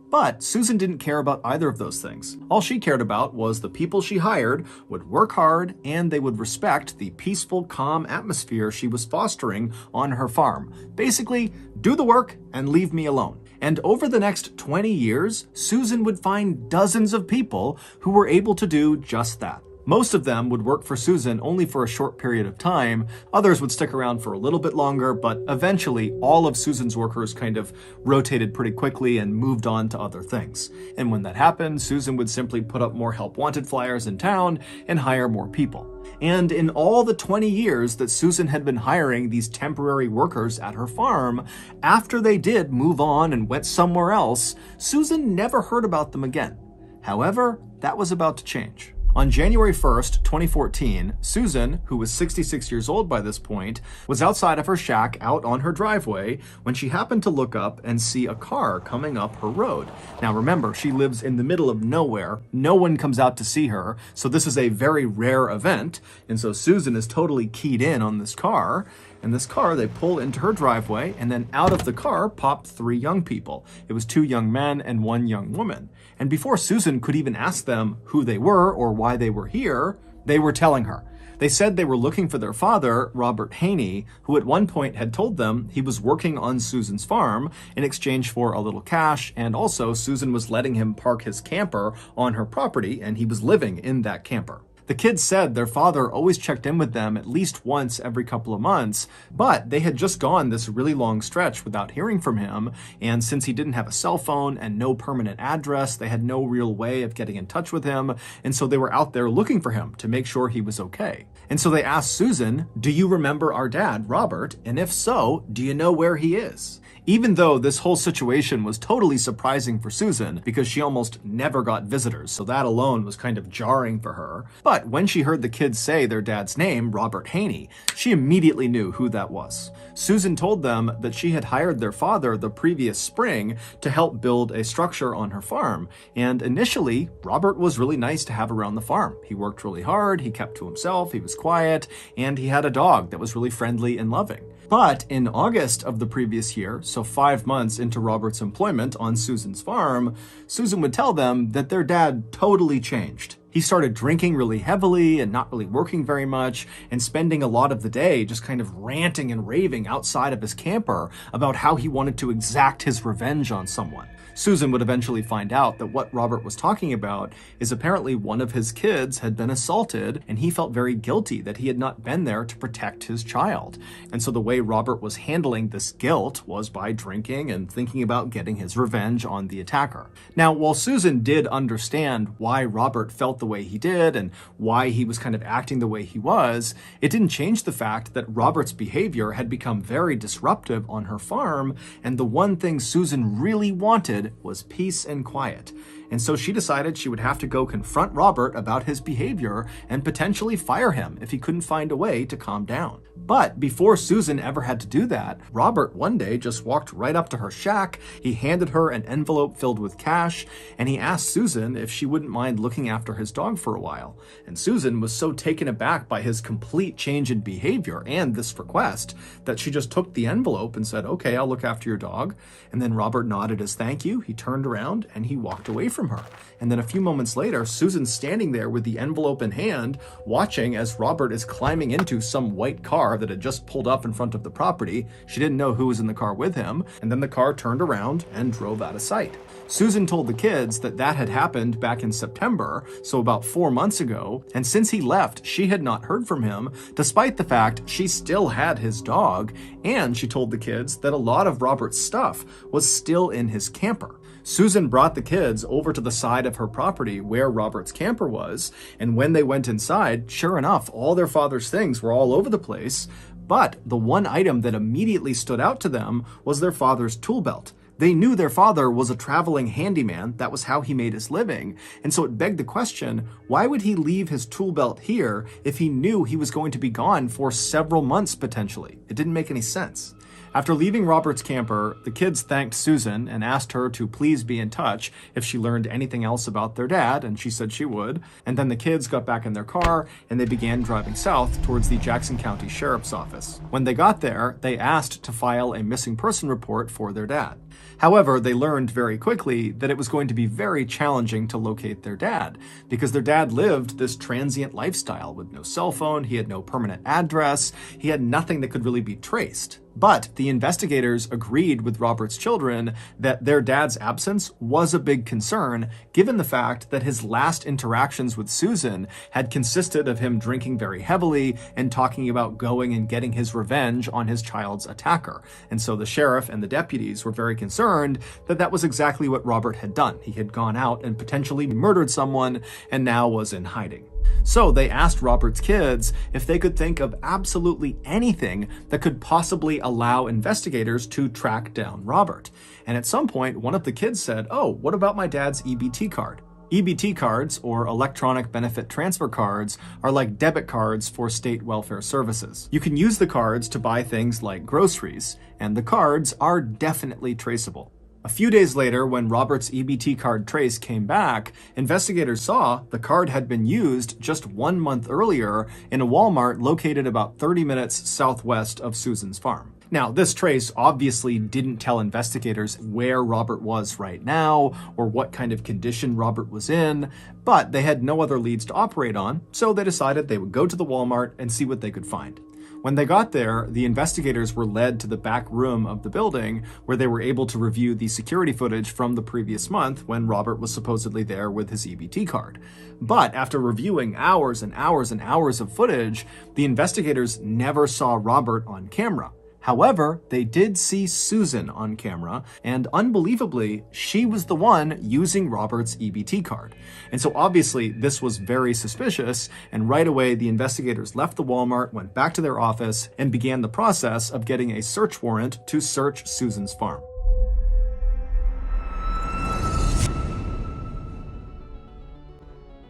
But Susan didn't care about either of those things. All she cared about was the people she hired would work hard and they would respect the peaceful, calm atmosphere she was fostering on her farm. Basically, do the work and leave me alone. And over the next 20 years, Susan would find dozens of people who were able to do just that. Most of them would work for Susan only for a short period of time. Others would stick around for a little bit longer, but eventually all of Susan's workers kind of rotated pretty quickly and moved on to other things. And when that happened, Susan would simply put up more help wanted flyers in town and hire more people. And in all the 20 years that Susan had been hiring these temporary workers at her farm, after they did move on and went somewhere else, Susan never heard about them again. However, that was about to change. On January 1st, 2014, Susan, who was 66 years old by this point, was outside of her shack out on her driveway when she happened to look up and see a car coming up her road. Now remember, she lives in the middle of nowhere. No one comes out to see her, so this is a very rare event. And so Susan is totally keyed in on this car. And this car, they pull into her driveway, and then out of the car popped 3 young people. It was 2 young men and 1 young woman. And before Susan could even ask them who they were or why they were here, they were telling her. They said they were looking for their father, Robert Haney, who at one point had told them he was working on Susan's farm in exchange for a little cash, and also Susan was letting him park his camper on her property, and he was living in that camper. The kids said their father always checked in with them at least once every couple of months, but they had just gone this really long stretch without hearing from him, and since he didn't have a cell phone and no permanent address, they had no real way of getting in touch with him, and so they were out there looking for him to make sure he was okay. And so they asked Susan, "Do you remember our dad, Robert? And if so, do you know where he is?" Even though this whole situation was totally surprising for Susan because she almost never got visitors, so that alone was kind of jarring for her. But when she heard the kids say their dad's name, Robert Haney, she immediately knew who that was. Susan told them that she had hired their father the previous spring to help build a structure on her farm, and initially, Robert was really nice to have around the farm. He worked really hard, he kept to himself, he was quiet, and he had a dog that was really friendly and loving. But in August of the previous year, so 5 months into Robert's employment on Susan's farm, Susan would tell them that their dad totally changed. He started drinking really heavily and not really working very much and spending a lot of the day just kind of ranting and raving outside of his camper about how he wanted to exact his revenge on someone. Susan would eventually find out that what Robert was talking about is apparently one of his kids had been assaulted, and he felt very guilty that he had not been there to protect his child. And so the way Robert was handling this guilt was by drinking and thinking about getting his revenge on the attacker. Now, while Susan did understand why Robert felt the way he did and why he was kind of acting the way he was, it didn't change the fact that Robert's behavior had become very disruptive on her farm, and the one thing Susan really wanted was peace and quiet. And so she decided she would have to go confront Robert about his behavior and potentially fire him if he couldn't find a way to calm down. But before Susan ever had to do that, Robert one day just walked right up to her shack, he handed her an envelope filled with cash, and he asked Susan if she wouldn't mind looking after his dog for a while. And Susan was so taken aback by his complete change in behavior and this request that she just took the envelope and said, "Okay, I'll look after your dog." And then Robert nodded as thank you, he turned around, and he walked away from her. And then a few moments later, Susan's standing there with the envelope in hand, watching as Robert is climbing into some white car that had just pulled up in front of the property. She didn't know who was in the car with him, and then the car turned around and drove out of sight. Susan told the kids that that had happened back in September, so about 4 months ago, and since he left, she had not heard from him, despite the fact she still had his dog, and she told the kids that a lot of Robert's stuff was still in his camper. Susan brought the kids over to the side of her property where Robert's camper was, and when they went inside, sure enough, all their father's things were all over the place, but the one item that immediately stood out to them was their father's tool belt. They knew their father was a traveling handyman, that was how he made his living, and so it begged the question, why would he leave his tool belt here if he knew he was going to be gone for several months potentially? It didn't make any sense. After leaving Robert's camper, the kids thanked Susan and asked her to please be in touch if she learned anything else about their dad, and she said she would. And then the kids got back in their car and they began driving south towards the Jackson County Sheriff's Office. When they got there, they asked to file a missing person report for their dad. However, they learned very quickly that it was going to be very challenging to locate their dad, because their dad lived this transient lifestyle with no cell phone, he had no permanent address, he had nothing that could really be traced. But the investigators agreed with Robert's children that their dad's absence was a big concern, given the fact that his last interactions with Susan had consisted of him drinking very heavily and talking about going and getting his revenge on his child's attacker. And so the sheriff and the deputies were very concerned that that was exactly what Robert had done. He had gone out and potentially murdered someone and now was in hiding. So they asked Robert's kids if they could think of absolutely anything that could possibly allow investigators to track down Robert. And at some point, one of the kids said, "Oh, what about my dad's EBT card?" EBT cards, or electronic benefit transfer cards, are like debit cards for state welfare services. You can use the cards to buy things like groceries, and the cards are definitely traceable. A few days later, when Robert's EBT card trace came back, investigators saw the card had been used just 1 month earlier in a Walmart located about 30 minutes southwest of Susan's farm. Now, this trace obviously didn't tell investigators where Robert was right now or what kind of condition Robert was in, but they had no other leads to operate on, so they decided they would go to the Walmart and see what they could find. When they got there, the investigators were led to the back room of the building where they were able to review the security footage from the previous month when Robert was supposedly there with his EBT card. But after reviewing hours and hours and hours of footage, the investigators never saw Robert on camera. However, they did see Susan on camera, and unbelievably, she was the one using Robert's EBT card. And so obviously, this was very suspicious, and right away, the investigators left the Walmart, went back to their office, and began the process of getting a search warrant to search Susan's farm.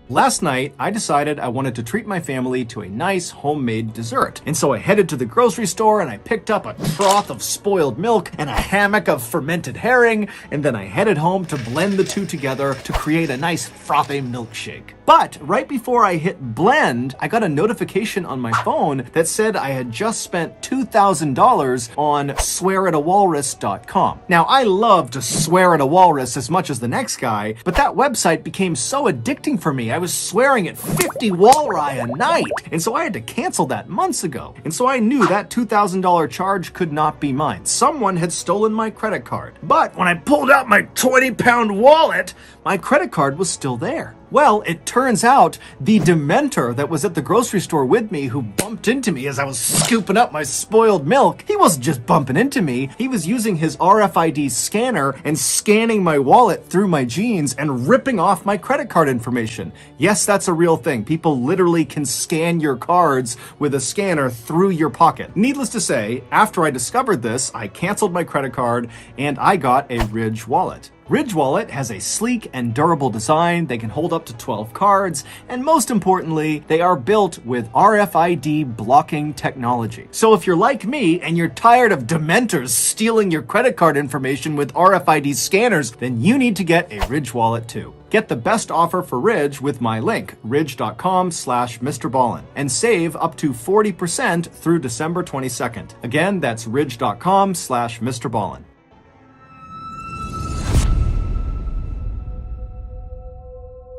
Last night, I decided I wanted to treat my family to a nice homemade dessert. And so I headed to the grocery store and I picked up a trough of spoiled milk and a hammock of fermented herring, and then I headed home to blend the two together to create a nice frothy milkshake. But right before I hit blend, I got a notification on my phone that said I had just spent $2,000 on swearatawalrus.com. Now, I love to swear at a walrus as much as the next guy, but that website became so addicting for me. I was swearing at 50 walrus a night, and so I had to cancel that months ago. And so I knew that $2,000 charge could not be mine. Someone had stolen my credit card. But when I pulled out my 20-pound wallet, my credit card was still there. Well, it turns out the Dementor that was at the grocery store with me, who bumped into me as I was scooping up my spoiled milk, he wasn't just bumping into me, he was using his RFID scanner and scanning my wallet through my jeans and ripping off my credit card information. Yes, that's a real thing. People literally can scan your cards with a scanner through your pocket. Needless to say, after I discovered this, I canceled my credit card and I got a Ridge wallet. Ridge Wallet has a sleek and durable design. They can hold up to 12 cards, and most importantly, they are built with RFID blocking technology. So if you're like me and you're tired of Dementors stealing your credit card information with RFID scanners, then you need to get a Ridge Wallet too. Get the best offer for Ridge with my link, ridge.com/MrBallen, and save up to 40% through December 22nd. Again, that's ridge.com/MrBallen.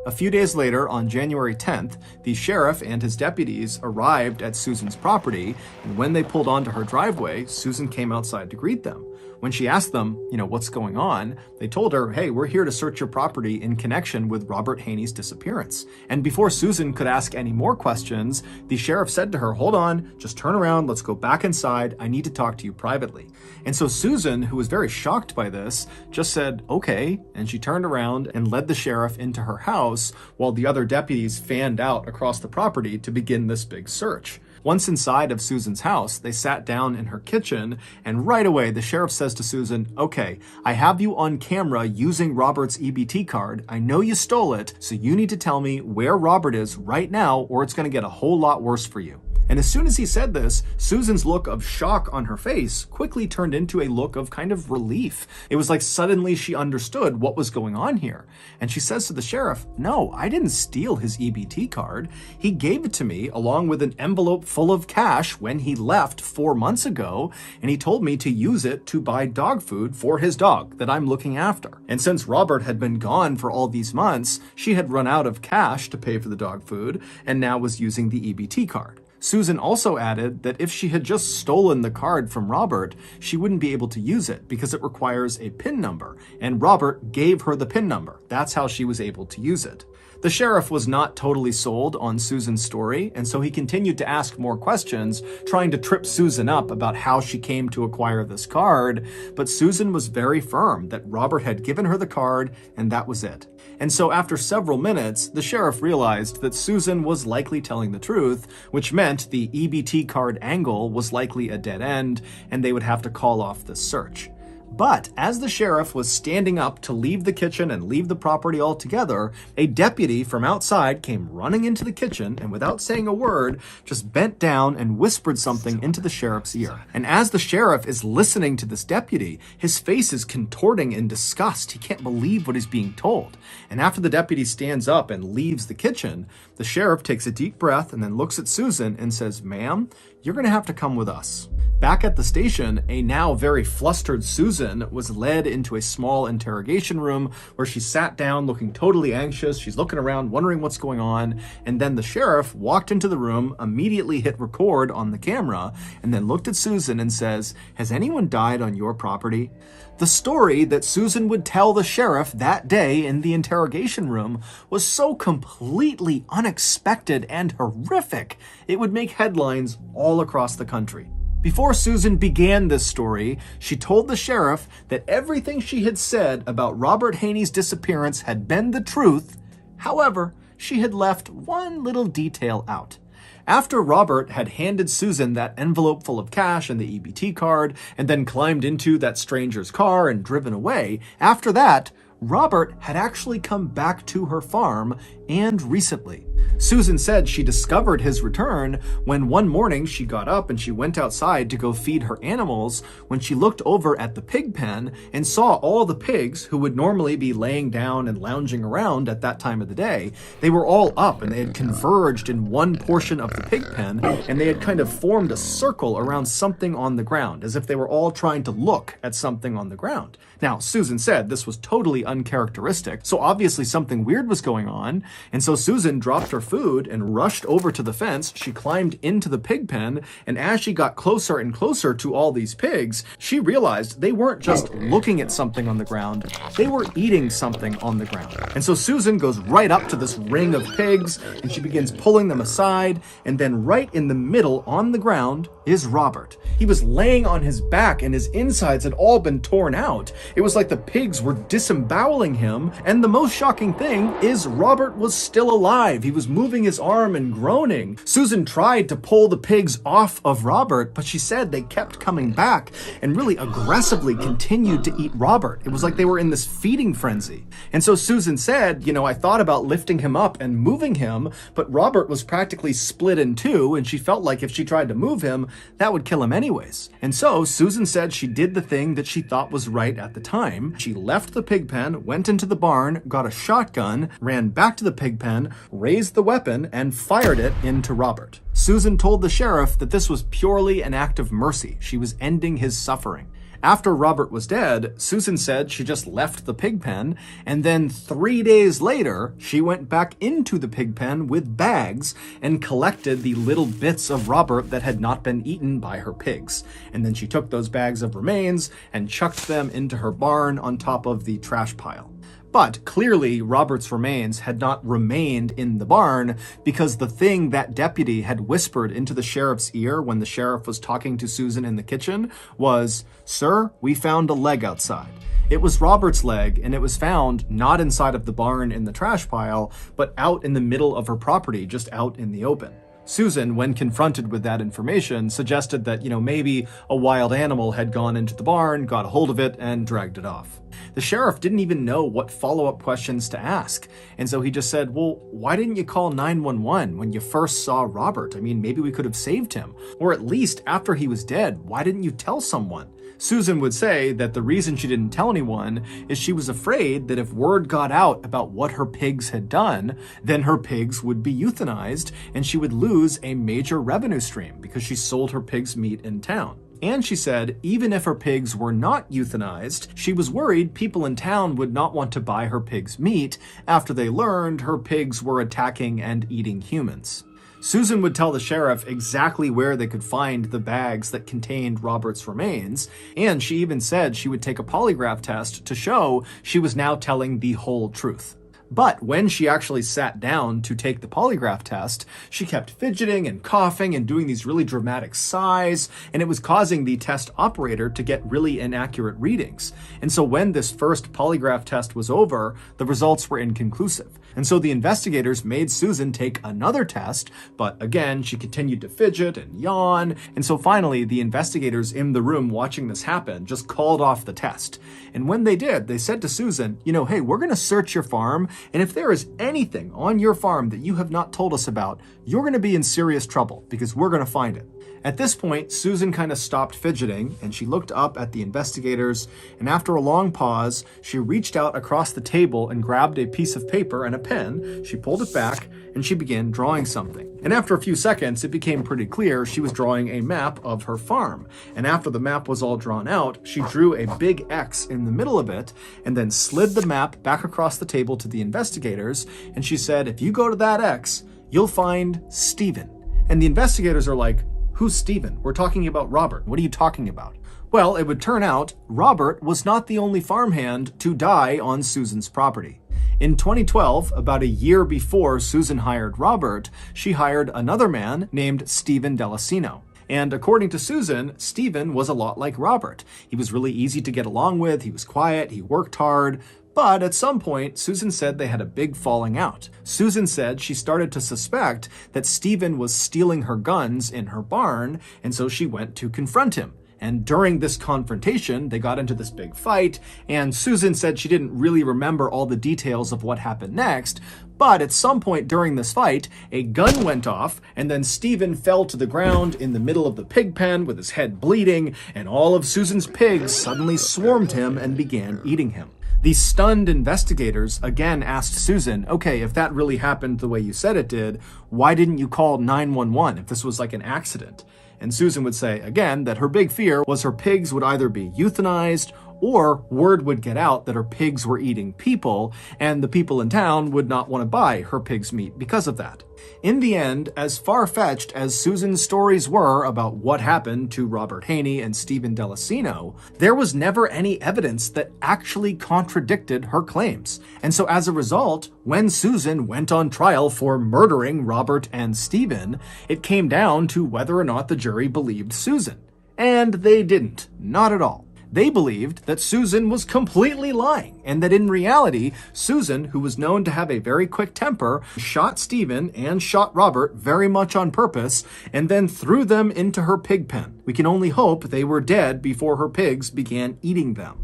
A few days later, on January 10th, the sheriff and his deputies arrived at Susan's property, and when they pulled onto her driveway, Susan came outside to greet them. When she asked them, what's going on, they told her, hey, we're here to search your property in connection with Robert Haney's disappearance. And before Susan could ask any more questions, the sheriff said to her, hold on, just turn around, let's go back inside, I need to talk to you privately. And so Susan, who was very shocked by this, just said, okay, and she turned around and led the sheriff into her house while the other deputies fanned out across the property to begin this big search. Once inside of Susan's house, they sat down in her kitchen, and right away the sheriff says to Susan, okay, I have you on camera using Robert's EBT card. I know you stole it, so you need to tell me where Robert is right now, or it's going to get a whole lot worse for you. And as soon as he said this, Susan's look of shock on her face quickly turned into a look of kind of relief. It was like suddenly she understood what was going on here. And she says to the sheriff, no, I didn't steal his EBT card. He gave it to me along with an envelope full of cash when he left 4 months ago, and he told me to use it to buy dog food for his dog that I'm looking after. And since Robert had been gone for all these months, she had run out of cash to pay for the dog food and now was using the EBT card. Susan also added that if she had just stolen the card from Robert, she wouldn't be able to use it because it requires a PIN number, and Robert gave her the PIN number. That's how she was able to use it. The sheriff was not totally sold on Susan's story, and so he continued to ask more questions, trying to trip Susan up about how she came to acquire this card, but Susan was very firm that Robert had given her the card, and that was it. And so after several minutes, the sheriff realized that Susan was likely telling the truth, which meant the EBT card angle was likely a dead end, and they would have to call off this search. But as the sheriff was standing up to leave the kitchen and leave the property altogether, a deputy from outside came running into the kitchen and without saying a word, just bent down and whispered something into the sheriff's ear. And as the sheriff is listening to this deputy, his face is contorting in disgust. He can't believe what he's being told. And after the deputy stands up and leaves the kitchen, the sheriff takes a deep breath and then looks at Susan and says, "Ma'am, you're going to have to come with us." Back at the station, a now very flustered Susan was led into a small interrogation room where she sat down looking totally anxious. She's looking around, wondering what's going on. And then the sheriff walked into the room, immediately hit record on the camera, and then looked at Susan and says, "Has anyone died on your property?" The story that Susan would tell the sheriff that day in the interrogation room was so completely unexpected and horrific, it would make headlines all across the country. Before Susan began this story, she told the sheriff that everything she had said about Robert Haney's disappearance had been the truth. However, she had left one little detail out. After Robert had handed Susan that envelope full of cash and the EBT card, and then climbed into that stranger's car and driven away, after that, Robert had actually come back to her farm, and recently. Susan said she discovered his return when one morning she got up and she went outside to go feed her animals when she looked over at the pig pen and saw all the pigs who would normally be laying down and lounging around at that time of the day. They were all up and they had converged in one portion of the pig pen, and they had kind of formed a circle around something on the ground, as if they were all trying to look at something on the ground. Now, Susan said this was totally uncharacteristic, so obviously something weird was going on, and so Susan dropped her food and rushed over to the fence. She climbed into the pig pen, and as she got closer and closer to all these pigs, she realized they weren't just looking at something on the ground, they were eating something on the ground. And so Susan goes right up to this ring of pigs, and she begins pulling them aside, and then right in the middle on the ground is Robert. He was laying on his back, and his insides had all been torn out. It was like the pigs were disemboweling him, and the most shocking thing is Robert was still alive. He was moving his arm and groaning. Susan tried to pull the pigs off of Robert, but she said they kept coming back and really aggressively continued to eat Robert. It was like they were in this feeding frenzy. And so Susan said, I thought about lifting him up and moving him, but Robert was practically split in two, and she felt like if she tried to move him, that would kill him anyways. And so Susan said she did the thing that she thought was right at the time. She left the pig pen, went into the barn, got a shotgun, ran back to the pig pen, raised the weapon, and fired it into Robert. Susan told the sheriff that this was purely an act of mercy. She was ending his suffering. After Robert was dead, Susan said she just left the pig pen, and then 3 days later, she went back into the pig pen with bags and collected the little bits of Robert that had not been eaten by her pigs. And then she took those bags of remains and chucked them into her barn on top of the trash pile. But clearly, Robert's remains had not remained in the barn, because the thing that deputy had whispered into the sheriff's ear when the sheriff was talking to Susan in the kitchen was, "Sir, we found a leg outside." It was Robert's leg, and it was found not inside of the barn in the trash pile, but out in the middle of her property, just out in the open. Susan, when confronted with that information, suggested that, maybe a wild animal had gone into the barn, got a hold of it, and dragged it off. The sheriff didn't even know what follow-up questions to ask, and so he just said, "Well, why didn't you call 911 when you first saw Robert? I mean, maybe we could have saved him. Or at least after he was dead, why didn't you tell someone?" Susan would say that the reason she didn't tell anyone is she was afraid that if word got out about what her pigs had done, then her pigs would be euthanized and she would lose a major revenue stream because she sold her pigs' meat in town. And she said even if her pigs were not euthanized, she was worried people in town would not want to buy her pigs' meat after they learned her pigs were attacking and eating humans. Susan would tell the sheriff exactly where they could find the bags that contained Robert's remains, and she even said she would take a polygraph test to show she was now telling the whole truth. But when she actually sat down to take the polygraph test, she kept fidgeting and coughing and doing these really dramatic sighs, and it was causing the test operator to get really inaccurate readings. And so when this first polygraph test was over, the results were inconclusive. And so the investigators made Susan take another test, but again, she continued to fidget and yawn. And so finally, the investigators in the room watching this happen just called off the test. And when they did, they said to Susan, hey, we're going to search your farm, and if there is anything on your farm that you have not told us about, you're going to be in serious trouble because we're going to find it. At this point, Susan kind of stopped fidgeting and she looked up at the investigators, and after a long pause, she reached out across the table and grabbed a piece of paper and a pen. She pulled it back and she began drawing something. And after a few seconds, it became pretty clear she was drawing a map of her farm. And after the map was all drawn out, she drew a big X in the middle of it and then slid the map back across the table to the investigators. And she said, if you go to that X, you'll find Stephen. And the investigators are like, who's Stephen? We're talking about Robert. What are you talking about? Well, it would turn out Robert was not the only farmhand to die on Susan's property. In 2012, about a year before Susan hired Robert, she hired another man named Stephen Delacino. And according to Susan, Stephen was a lot like Robert. He was really easy to get along with, he was quiet, he worked hard. But at some point, Susan said they had a big falling out. Susan said she started to suspect that Stephen was stealing her guns in her barn, and so she went to confront him. And during this confrontation, they got into this big fight, and Susan said she didn't really remember all the details of what happened next, but at some point during this fight, a gun went off, and then Stephen fell to the ground in the middle of the pig pen with his head bleeding, and all of Susan's pigs suddenly swarmed him and began eating him. The stunned investigators again asked Susan, okay, if that really happened the way you said it did, why didn't you call 911 if this was like an accident? And Susan would say, again, that her big fear was her pigs would either be euthanized or word would get out that her pigs were eating people, and the people in town would not want to buy her pig's meat because of that. In the end, as far-fetched as Susan's stories were about what happened to Robert Haney and Stephen Delacino, there was never any evidence that actually contradicted her claims. And so as a result, when Susan went on trial for murdering Robert and Stephen, it came down to whether or not the jury believed Susan. And they didn't. Not at all. They believed that Susan was completely lying, and that in reality, Susan, who was known to have a very quick temper, shot Stephen and shot Robert very much on purpose, and then threw them into her pig pen. We can only hope they were dead before her pigs began eating them.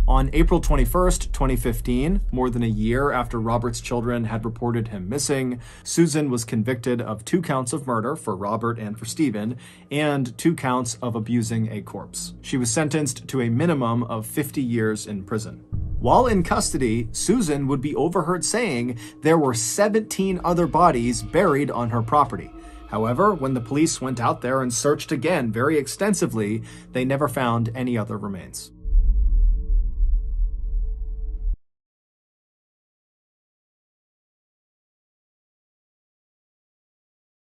On April 21st, 2015, more than a year after Robert's children had reported him missing, Susan was convicted of 2 counts of murder for Robert and for Stephen, and 2 counts of abusing a corpse. She was sentenced to a minimum of 50 years in prison. While in custody, Susan would be overheard saying there were 17 other bodies buried on her property. However, when the police went out there and searched again very extensively, they never found any other remains.